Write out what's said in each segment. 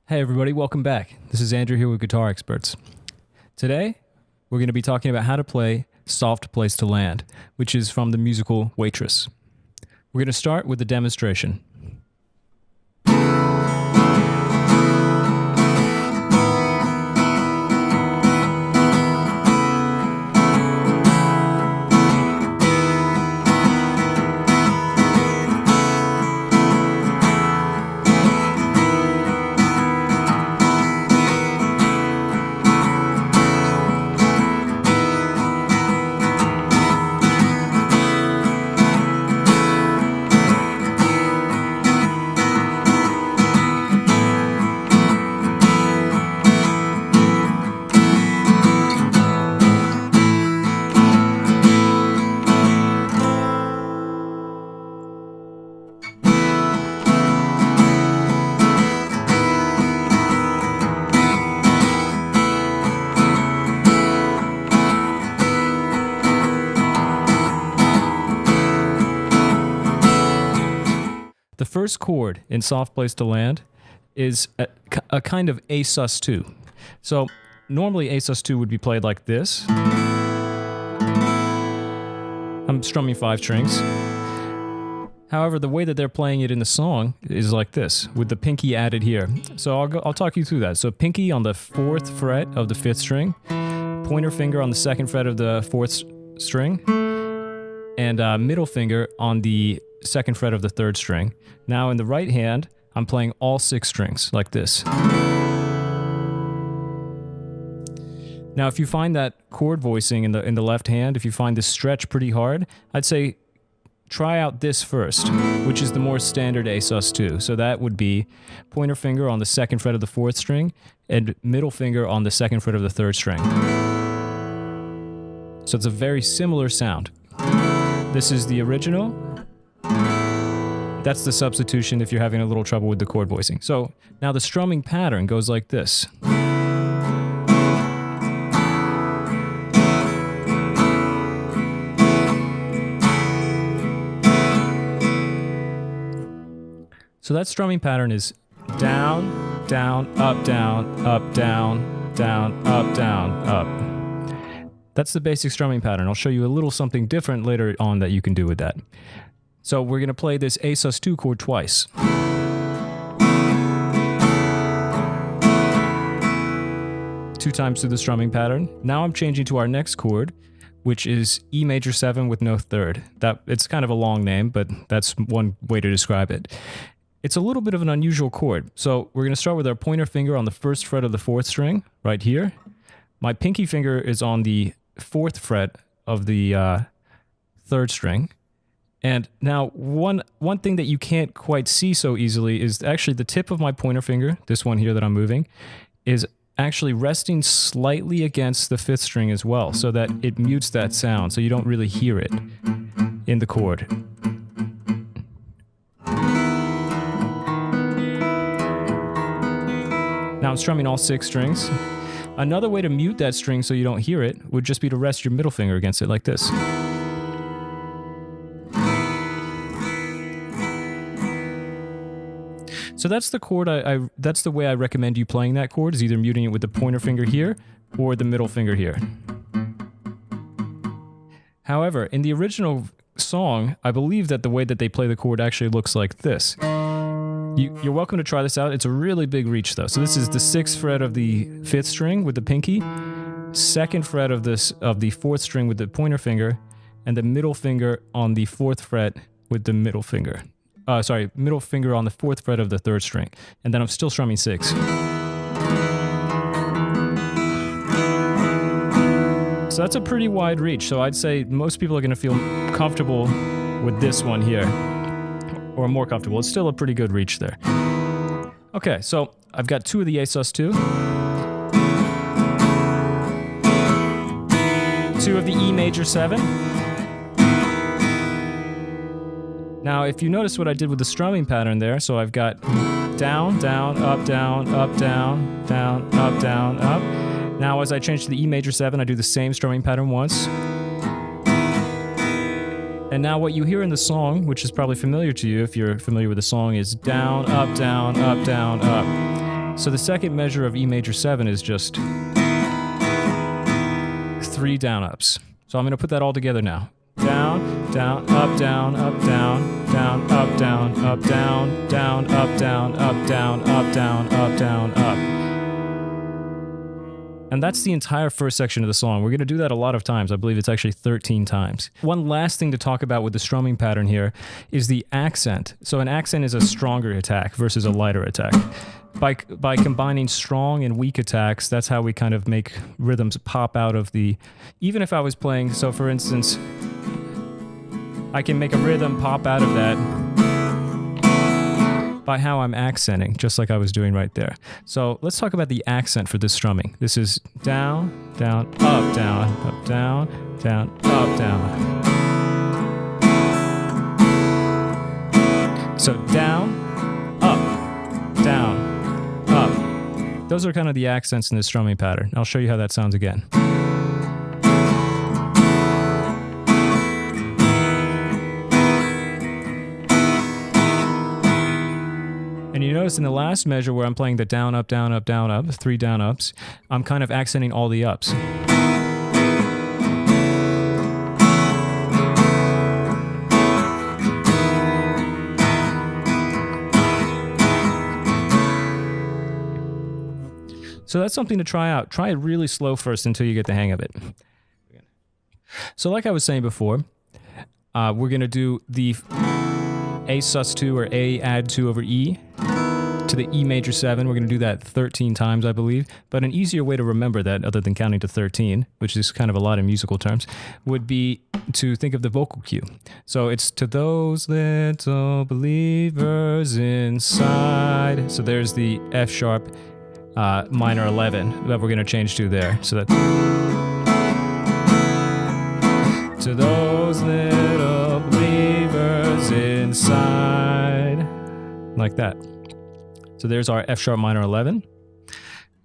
Hey everybody, welcome back. This is Andrew here with Guitar Experts. Today, we're going to be talking about how to play Soft Place to Land, which is from the musical Waitress. We're going to start with the demonstration. The first chord in Soft Place to Land is a kind of A sus2. So normally A sus2 would be played like this. I'm strumming 5 strings. However, the way that they're playing it in the song is like this, with the pinky added here. So I'll talk you through that. So pinky on the 4th fret of the 5th string, pointer finger on the 2nd fret of the 4th string, and middle finger on the 2nd fret of the 3rd string. Now in the right hand, I'm playing all 6 strings like this. Now if you find that chord voicing in the left hand, if you find this stretch pretty hard, I'd say try out this first, which is the more standard A sus2. So that would be pointer finger on the 2nd fret of the 4th string and middle finger on the 2nd fret of the 3rd string. So it's a very similar sound. This is the original. That's the substitution if you're having a little trouble with the chord voicing. So now the strumming pattern goes like this. So that strumming pattern is down, down, up, down, up, down, down, up, down, up. That's the basic strumming pattern. I'll show you a little something different later on that you can do with that. So we're going to play this A sus2 chord twice. 2 times through the strumming pattern. Now I'm changing to our next chord, which is E major 7 with no 3rd. It's kind of a long name, but that's one way to describe it. It's a little bit of an unusual chord. So we're going to start with our pointer finger on the 1st fret of the 4th string, right here. My pinky finger is on the 4th fret of the 3rd string. And now, one thing that you can't quite see so easily is actually the tip of my pointer finger, this one here that I'm moving, is actually resting slightly against the 5th string as well, so that it mutes that sound, so you don't really hear it in the chord. Now I'm strumming all 6 strings. Another way to mute that string so you don't hear it would just be to rest your middle finger against it like this. So that's the chord, that's the way I recommend you playing that chord, is either muting it with the pointer finger here or the middle finger here. However, in the original song, I believe that the way that they play the chord actually looks like this. You're welcome to try this out. It's a really big reach though. So this is the 6th fret of the 5th string with the pinky, 2nd fret of the 4th string with the pointer finger, and the middle finger on the 4th fret with the middle finger. Middle finger on the 4th fret of the 3rd string. And then I'm still strumming 6. So that's a pretty wide reach. So I'd say most people are going to feel comfortable with this one here. Or more comfortable. It's still a pretty good reach there. Okay, so I've got 2 of the A sus2. 2 of the E major 7. Now, if you notice what I did with the strumming pattern there, so I've got down, down, up, down, up, down, down, up, down, up. Now, as I change to the E major 7, I do the same strumming pattern once. And now what you hear in the song, which is probably familiar to you if you're familiar with the song, is down, up, down, up, down, up. So the second measure of E major 7 is just 3 down ups. So I'm going to put that all together now. Down, down, up, down, up, down, down, up, down, up, down, down, up, down, up, down, up, down, up, down, up. And that's the entire first section of the song. We're going to do that a lot of times. I believe it's actually 13 times. One last thing to talk about with the strumming pattern here is the accent. So an accent is a stronger attack versus a lighter attack. By combining strong and weak attacks, that's how we kind of make rhythms pop out of the... Even if I was playing, so for instance, I can make a rhythm pop out of that by how I'm accenting, just like I was doing right there. So let's talk about the accent for this strumming. This is down, down, up, down, up, down, down, up, down. So down, up, down, up. Those are kind of the accents in this strumming pattern. I'll show you how that sounds again. And you notice in the last measure where I'm playing the down, up, down, up, down, up, 3 down ups, I'm kind of accenting all the ups. So that's something to try out. Try it really slow first until you get the hang of it. So like I was saying before, we're going to do the A sus2 or A add 2 over E to the E major 7. We're going to do that 13 times, I believe. But an easier way to remember that, other than counting to 13, which is kind of a lot in musical terms, would be to think of the vocal cue. So it's to those little believers inside. So there's the F sharp minor 11 that we're going to change to there. So that to those little believers inside, like that. So there's our F sharp minor 11.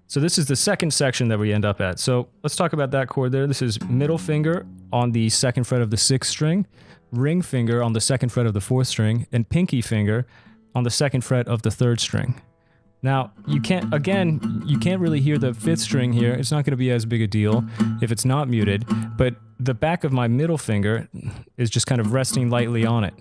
So this is the second section that we end up at. So let's talk about that chord there. This is middle finger on the 2nd fret of the 6th string, ring finger on the 2nd fret of the 4th string, and pinky finger on the 2nd fret of the 3rd string. Now, you can't really hear the 5th string here. It's not going to be as big a deal if it's not muted, but the back of my middle finger is just kind of resting lightly on it.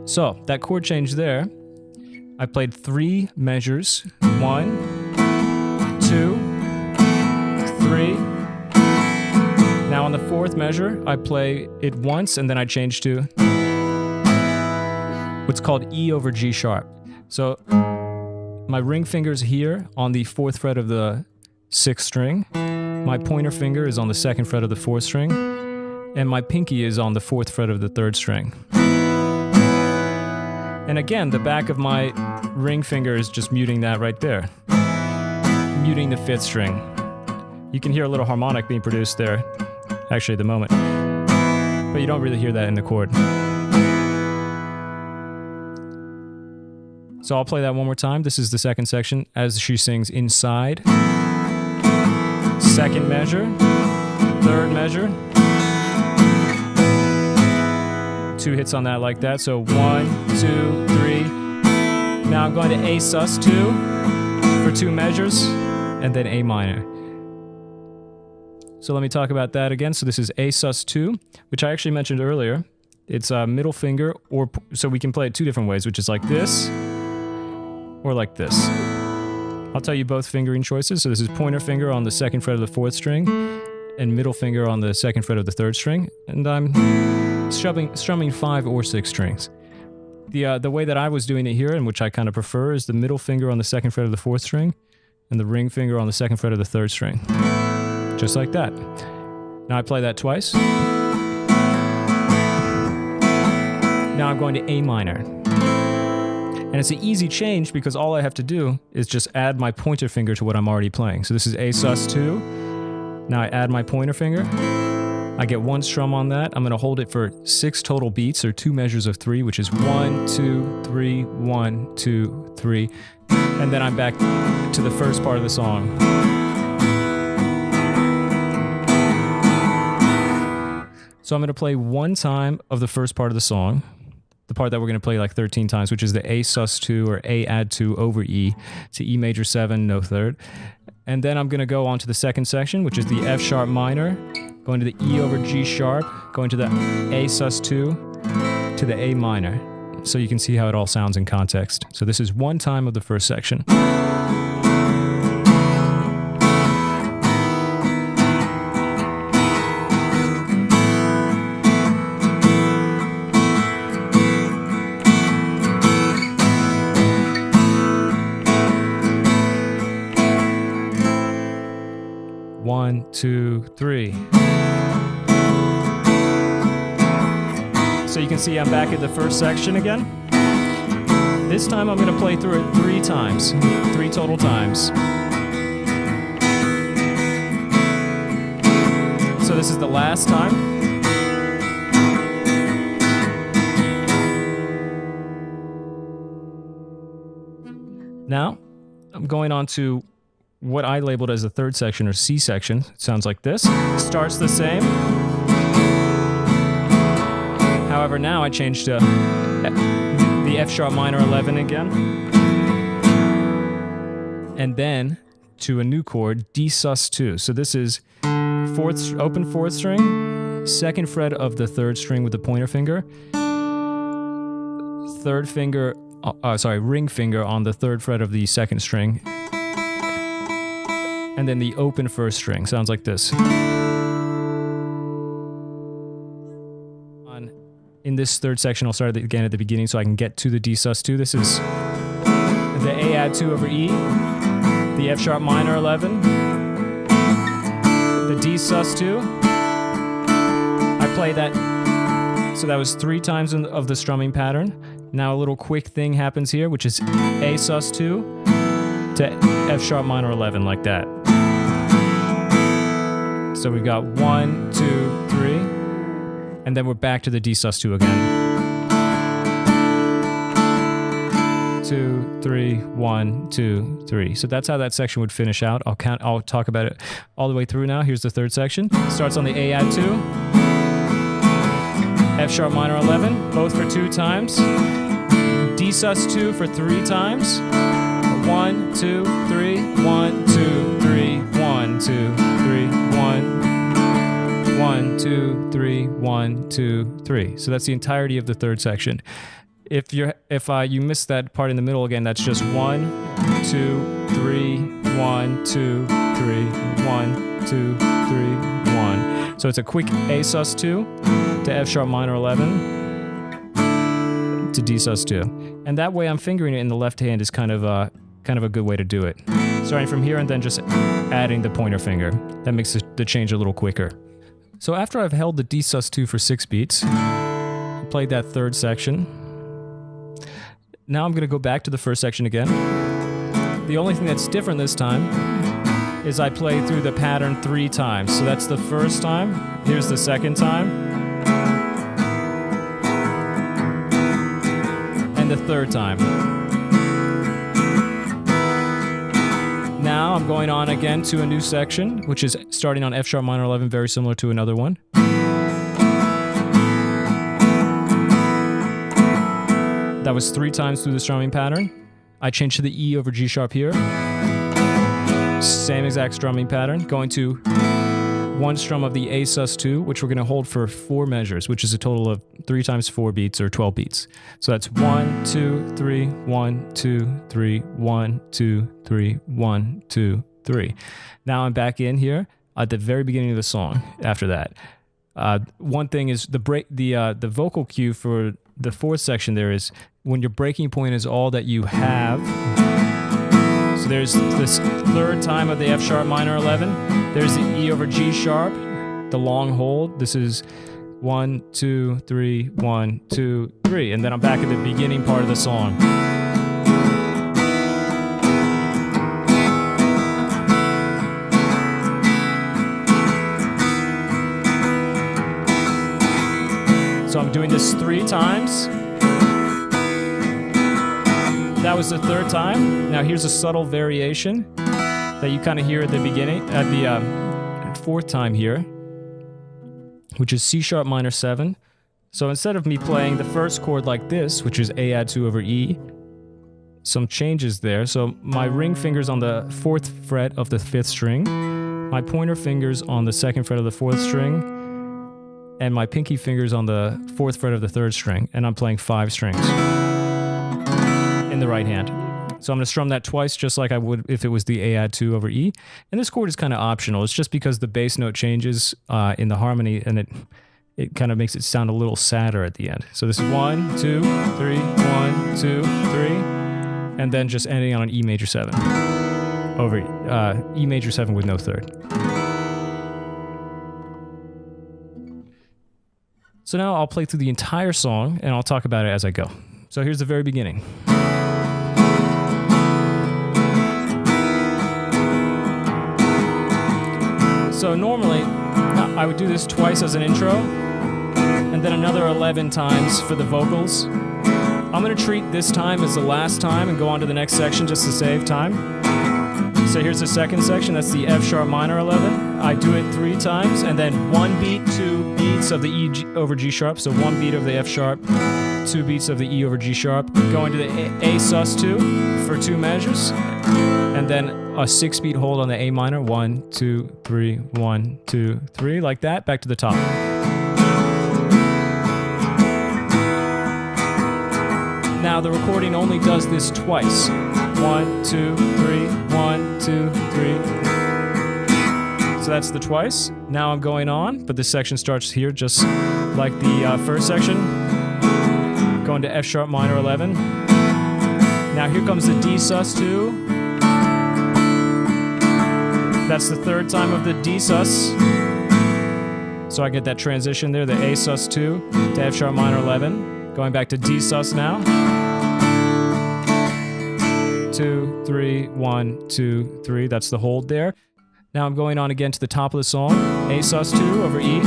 So, that chord change there, I played 3 measures. 1, 2, 3. Now on the 4th measure, I play it once and then I change to what's called E over G sharp. So my ring finger's here on the 4th fret of the 6th string. My pointer finger is on the 2nd fret of the 4th string. And my pinky is on the 4th fret of the 3rd string. And again, the back of my ring finger is just muting that right there. Muting the 5th string. You can hear a little harmonic being produced there, actually at the moment. But you don't really hear that in the chord. So I'll play that one more time. This is the second section as she sings inside. 2nd measure, 3rd measure. 2 hits on that like that. So 1, 2, 3. Now I'm going to A sus2 for 2 measures, and then A minor. So let me talk about that again. So this is A sus2, which I actually mentioned earlier. It's a middle finger, or so we can play it 2 different ways, which is like this, or like this. I'll tell you both fingering choices. So this is pointer finger on the 2nd fret of the 4th string, and middle finger on the 2nd fret of the 3rd string, and I'm strumming 5 or 6 strings. The way that I was doing it here, and which I kind of prefer, is the middle finger on the 2nd fret of the 4th string, and the ring finger on the 2nd fret of the 3rd string. Just like that. Now I play that twice. Now I'm going to A minor. And it's an easy change because all I have to do is just add my pointer finger to what I'm already playing. So this is A sus2. Now I add my pointer finger. I get 1 strum on that. I'm going to hold it for 6 total beats, or 2 measures of 3, which is 1, 2, 3, 1, 2, 3. And then I'm back to the first part of the song. So I'm going to play one time of the first part of the song, the part that we're going to play like 13 times, which is the A sus2 or A add 2 over E to E major 7, no third. And then I'm going to go on to the second section, which is the F sharp minor, going to the E over G sharp, going to the A sus2 to the A minor. So you can see how it all sounds in context. So this is one time of the first section. 1, 2, 3. So you can see I'm back at the first section again. This time I'm going to play through it 3 times, 3 total times. So this is the last time. Now, I'm going on to what I labeled as the third section, or C section. It sounds like this. Starts the same. However, now I changed to the F sharp minor 11 again. And then to a new chord, D sus2. So this is open 4th string, 2nd fret of the 3rd string with the pointer finger, ring finger on the 3rd fret of the 2nd string, and then the open 1st string. Sounds like this. In this third section, I'll start again at the beginning so I can get to the D sus2. This is the A add 2 over E, the F sharp minor 11, the D sus2. I play that, so that was 3 times of the strumming pattern. Now a little quick thing happens here, which is A sus2 to F sharp minor 11, like that. So we've got 1, 2, 3, and then we're back to the D sus2 again. 2, 3, 1, 2, 3. So that's how that section would finish out. I'll talk about it all the way through now. Here's the third section. Starts on the A add 2, F sharp minor 11, both for 2 times. D sus2 for 3 times. 1, 2, 3, 1, 2, 3, 1, 2, 3, 1, 1, 2, 3, 1, 2, 3. So that's the entirety of the third section. If you missed that part in the middle again, that's just 1, 2, 3, 1, 2, 3, 1, 2, 3, 1. So it's a quick A sus2 to F sharp minor 11 to D sus2. And that way I'm fingering it in the left hand is kind of a good way to do it. Starting from here and then just adding the pointer finger. That makes the change a little quicker. So after I've held the D sus2 for 6 beats, I played that third section. Now I'm going to go back to the first section again. The only thing that's different this time is I play through the pattern 3 times. So that's the first time. Here's the second time. And the third time. Now I'm going on again to a new section, which is starting on F sharp minor 11, very similar to another one. That was 3 times through the strumming pattern. I changed to the E over G sharp here. Same exact strumming pattern. Going to 1 strum of the A sus2, which we're going to hold for 4 measures, which is a total of 3 times 4 beats, or 12 beats. So that's 1, 2, 3, 1, 2, 3, 1, 2, 3, 1, 2, 3. Now I'm back in here at the very beginning of the song after that. One thing is the vocal cue for the fourth section there is when your breaking point is all that you have. So there's this third time of the F sharp minor 11. There's the E over G sharp, the long hold. This is 1, 2, 3, 1, 2, 3. And then I'm back at the beginning part of the song. So I'm doing this 3 times. That was the third time. Now here's a subtle variation that you kind of hear at the beginning, at the 4th time here. which is C sharp minor 7. So instead of me playing the first chord like this, which is A add 2 over E, some changes there. So my ring finger's on the 4th fret of the 5th string, my pointer finger's on the 2nd fret of the 4th string, and my pinky finger's on the 4th fret of the 3rd string, and I'm playing 5 strings in the right hand. So I'm going to strum that twice, just like I would if it was the A add 2 over E. And this chord is kind of optional. It's just because the bass note changes in the harmony, and it kind of makes it sound a little sadder at the end. So this is 1, 2, 3, 1, 2, 3, and then just ending on an E major 7 over E major 7 with no third. So now I'll play through the entire song, and I'll talk about it as I go. So here's the very beginning. So normally, I would do this twice as an intro, and then another 11 times for the vocals. I'm going to treat this time as the last time and go on to the next section just to save time. So here's the second section, that's the F sharp minor 11. I do it 3 times, and then 1 beat, 2 beats of the E over G sharp, so 1 beat of the F sharp, 2 beats of the E over G sharp, going to the A sus2 for 2 measures, and then a 6-beat hold on the A minor, 1, 2, 3, 1, 2, 3, like that, back to the top. Now the recording only does this twice. 1, 2, 3, 1, 2, 3. So that's the twice. Now I'm going on, but this section starts here just like the first section. Going to F sharp minor 11. Now here comes the D sus2. That's the 3rd time of the D sus. So I get that transition there, the A sus2 to F sharp minor 11. Going back to D sus now. 2, 3, 1, 2, 3. That's the hold there. Now I'm going on again to the top of the song. A sus2 over E.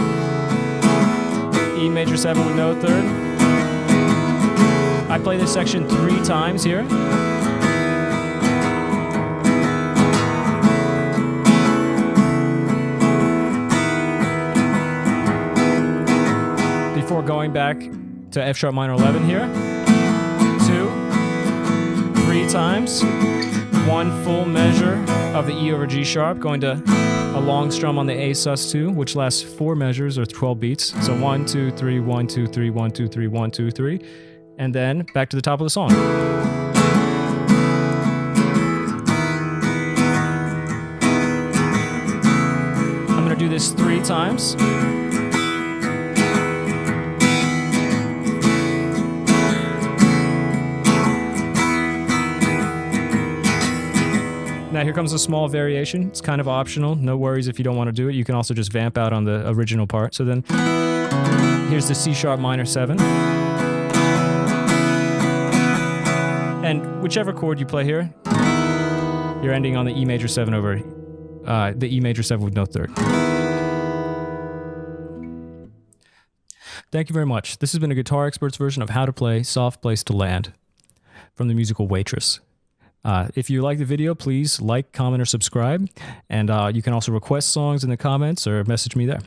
E major 7 with no third. I play this section 3 times here. Before going back to F sharp minor 11 here. 2, 3 times. 1 full measure of the E over G sharp, going to a long strum on the A sus2, which lasts 4 measures or 12 beats. So 1, 2, 3, 1, 2, 3, 1, 2, 3, 1, 2, 3. And then back to the top of the song. I'm going to do this 3 times. Now here comes a small variation. It's kind of optional. No worries if you don't want to do it. You can also just vamp out on the original part. So then here's the C sharp minor 7. And whichever chord you play here, you're ending on the E major 7 over the E major 7 with no third. Thank you very much. This has been a Guitar Expert's version of how to play Soft Place to Land from the musical Waitress. If you like the video, please like, comment, or subscribe. And you can also request songs in the comments or message me there.